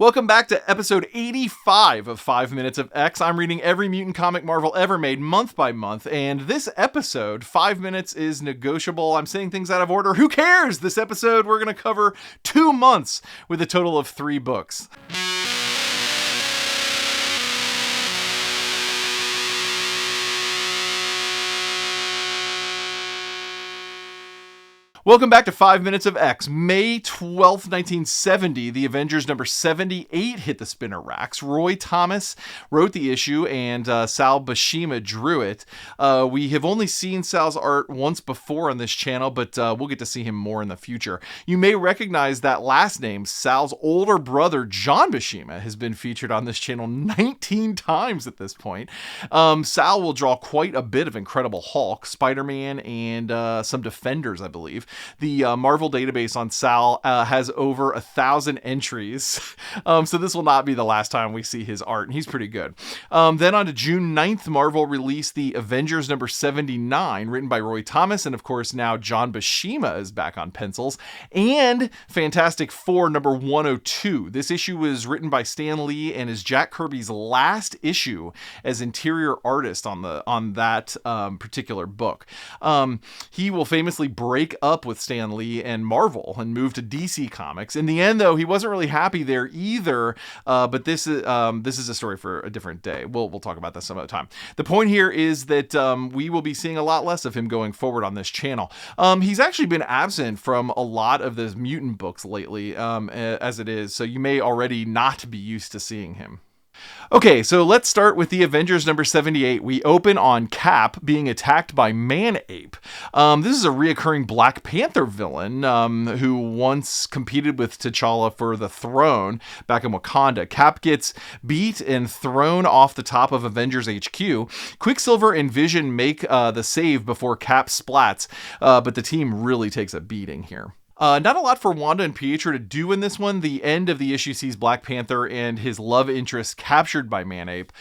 Welcome back to episode 85 of 5 Minutes of X. I'm reading every mutant comic Marvel ever made month by month, and this episode, 5 minutes is negotiable. I'm saying things out of order. Who cares? This episode, we're going to cover 2 months with a total of 3 books. Welcome back to 5 Minutes of X. May 12th, 1970, the Avengers number 78 hit the spinner racks. Roy Thomas wrote the issue and Sal Buscema drew it. We have only seen Sal's art once before on this channel, but we'll get to see him more in the future. You may recognize that last name. Sal's older brother, John Buscema, has been featured on this channel 19 times at this point. Sal will draw quite a bit of Incredible Hulk, Spider-Man, and some Defenders, I believe. The Marvel database on Sal has over 1,000 entries, so this will not be the last time we see his art, and he's pretty good. Then on to June 9th, Marvel released the Avengers number 79, written by Roy Thomas, and of course now John Buscema is back on pencils, and Fantastic Four number 102. This issue was written by Stan Lee and is Jack Kirby's last issue as interior artist on that particular book. He will famously break up with Stan Lee and Marvel and move to DC Comics. In the end, though, he wasn't really happy there either. But this is a story for a different day. We'll talk about this some other time. The point here is that we will be seeing a lot less of him going forward on this channel. He's actually been absent from a lot of the mutant books lately, as it is. So you may already not be used to seeing him. Okay, so let's start with the Avengers number 78. We open on Cap being attacked by Man-Ape. This is a reoccurring Black Panther villain who once competed with T'Challa for the throne back in Wakanda. Cap gets beat and thrown off the top of Avengers HQ. Quicksilver and Vision make the save before Cap splats, but the team really takes a beating here. Not a lot for Wanda and Pietro to do in this one. The end of the issue sees Black Panther and his love interest captured by Man-Ape.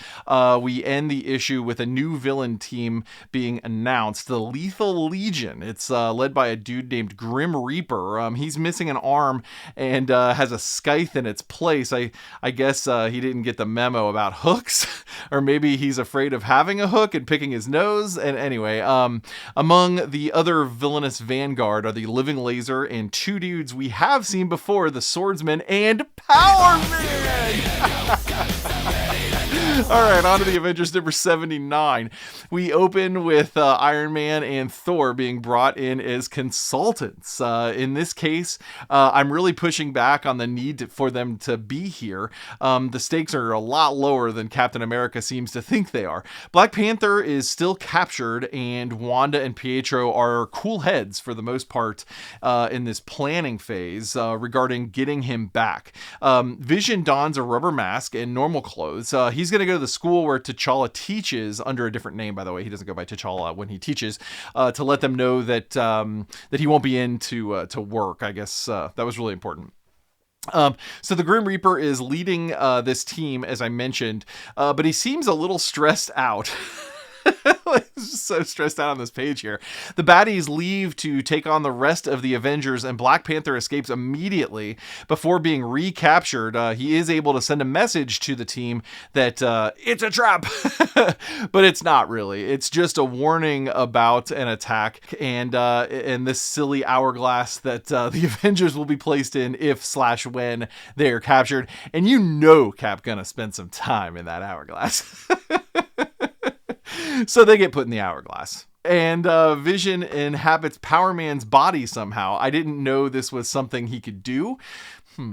We end the issue with a new villain team being announced, the Lethal Legion. It's led by a dude named Grim Reaper. He's missing an arm and has a scythe in its place. I guess he didn't get the memo about hooks, or maybe he's afraid of having a hook and picking his nose. And anyway, among the other villainous vanguard are the Living Laser and 2 dudes we have seen before, the Swordsman and Power Man! All right, on to the Avengers number 79. We open with Iron Man and Thor being brought in as consultants. In this case, I'm really pushing back on the need for them to be here. The stakes are a lot lower than Captain America seems to think they are. Black Panther is still captured, and Wanda and Pietro are cool heads for the most part in this planning phase regarding getting him back. Vision dons a rubber mask and normal clothes. He's going to go to the school where T'Challa teaches, under a different name, by the way. He doesn't go by T'Challa when he teaches, to let them know that that he won't be in to work. I guess that was really important. So the Grim Reaper is leading this team, as I mentioned, but he seems a little stressed out. He's just so stressed out on this page here. The baddies leave to take on the rest of the Avengers, and Black Panther escapes immediately before being recaptured. He is able to send a message to the team that it's a trap, but it's not really. It's just a warning about an attack and this silly hourglass that the Avengers will be placed in if/when they are captured. And you know Cap gonna spend some time in that hourglass. So they get put in the hourglass. And Vision inhabits Power Man's body somehow. I didn't know this was something he could do.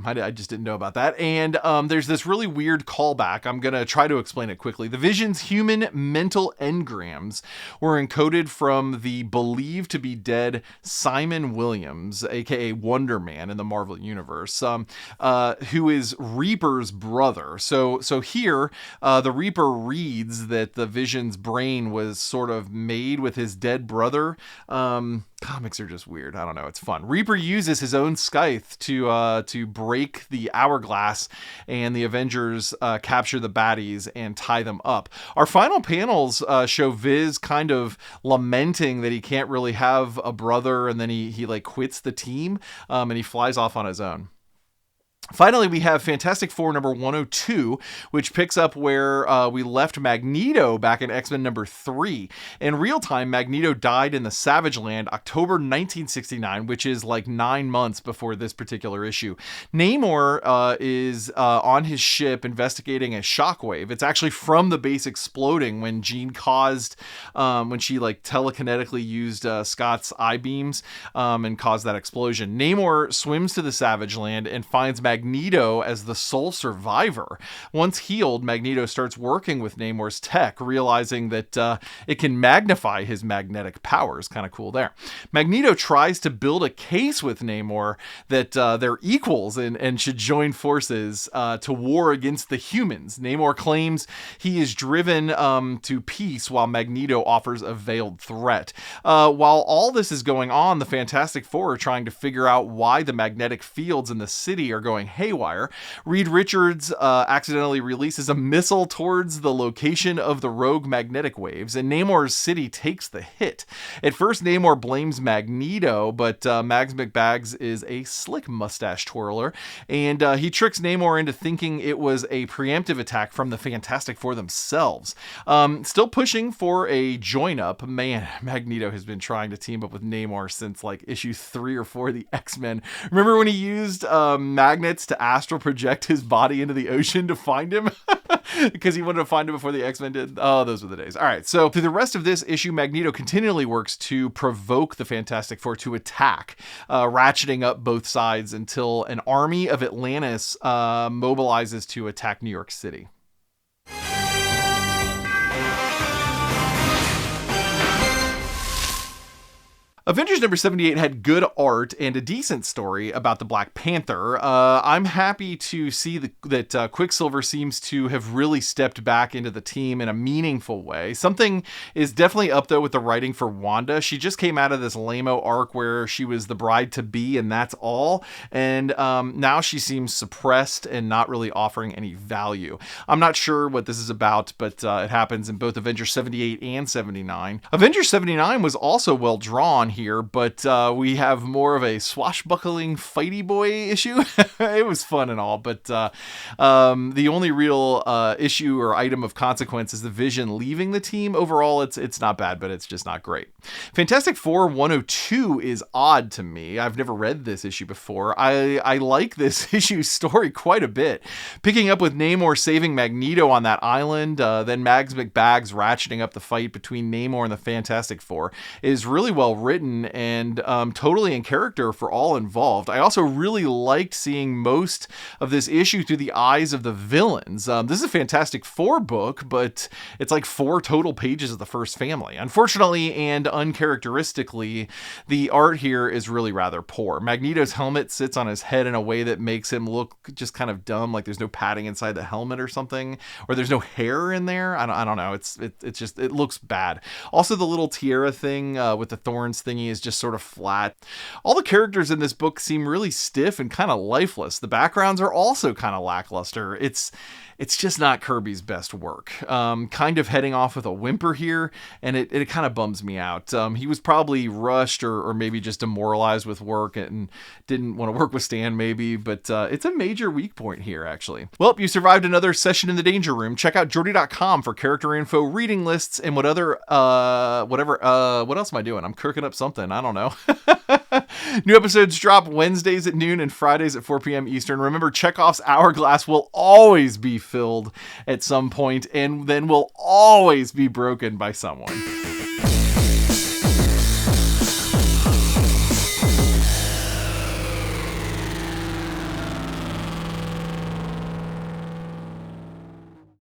I just didn't know about that. And there's this really weird callback. I'm going to try to explain it quickly. The Vision's human mental engrams were encoded from the believed to be dead Simon Williams, aka Wonder Man in the Marvel Universe, who is Reaper's brother. So here, the Reaper reads that the Vision's brain was sort of made with his dead brother. Comics are just weird. I don't know. It's fun. Reaper uses his own scythe to break the hourglass, and the Avengers capture the baddies and tie them up. Our final panels show Viz kind of lamenting that he can't really have a brother, and then he like quits the team and he flies off on his own. Finally, we have Fantastic Four number 102, which picks up where we left Magneto back in X-Men number 3. In real time, Magneto died in the Savage Land October 1969, which is like 9 months before this particular issue. Namor is on his ship investigating a shockwave. It's actually from the base exploding when Jean caused, when she like telekinetically used Scott's eye beams and caused that explosion. Namor swims to the Savage Land and finds Magneto as the sole survivor. Once healed, Magneto starts working with Namor's tech, realizing that it can magnify his magnetic powers. Kind of cool there. Magneto tries to build a case with Namor that they're equals and should join forces to war against the humans. Namor claims he is driven to peace while Magneto offers a veiled threat. While all this is going on, the Fantastic Four are trying to figure out why the magnetic fields in the city are going haywire. Reed Richards accidentally releases a missile towards the location of the rogue magnetic waves, and Namor's city takes the hit. At first, Namor blames Magneto, but Mags McBags is a slick mustache twirler, and he tricks Namor into thinking it was a preemptive attack from the Fantastic Four themselves. Still pushing for a join-up. Man, Magneto has been trying to team up with Namor since like issue 3 or 4 of the X-Men. Remember when he used magnets to astral project his body into the ocean to find him? Because he wanted to find him before the X-Men did. Oh, those were the days. All right, so through the rest of this issue, Magneto continually works to provoke the Fantastic Four to attack, ratcheting up both sides until an army of Atlantis mobilizes to attack New York City. Avengers number 78 had good art and a decent story about the Black Panther. I'm happy to see that Quicksilver seems to have really stepped back into the team in a meaningful way. Something is definitely up, though, with the writing for Wanda. She just came out of this lame-o arc where she was the bride-to-be, and that's all. And now she seems suppressed and not really offering any value. I'm not sure what this is about, but it happens in both Avengers 78 and 79. Avengers 79 was also well drawn here, but we have more of a swashbuckling fighty boy issue. It was fun and all, but the only real issue or item of consequence is the Vision leaving the team. Overall, it's not bad, but it's just not great. Fantastic Four 102 is odd to me. I've never read this issue before. I like this issue story quite a bit. Picking up with Namor saving Magneto on that island, then Mags McBags ratcheting up the fight between Namor and the Fantastic Four is really well written and totally in character for all involved. I also really liked seeing most of this issue through the eyes of the villains. This is a Fantastic Four book, but it's like 4 total pages of the First Family. Unfortunately and uncharacteristically, the art here is really rather poor. Magneto's helmet sits on his head in a way that makes him look just kind of dumb, like there's no padding inside the helmet or something, or there's no hair in there. I don't know. It looks bad. Also, the little tiara thing with the thorns thingy is just sort of flat. All the characters in this book seem really stiff and kind of lifeless. The backgrounds are also kind of lackluster. It's just not Kirby's best work. Kind of heading off with a whimper here, and it kind of bums me out. He was probably rushed or maybe just demoralized with work and didn't want to work with Stan maybe, but it's a major weak point here, actually. Well, you survived another session in the Danger Room. Check out Jordy.com for character info, reading lists, and what else am I doing? I'm cooking up something. I don't know. New episodes drop Wednesdays at noon and Fridays at 4 p.m. Eastern. Remember, Chekhov's hourglass will always be filled at some point and then will always be broken by someone.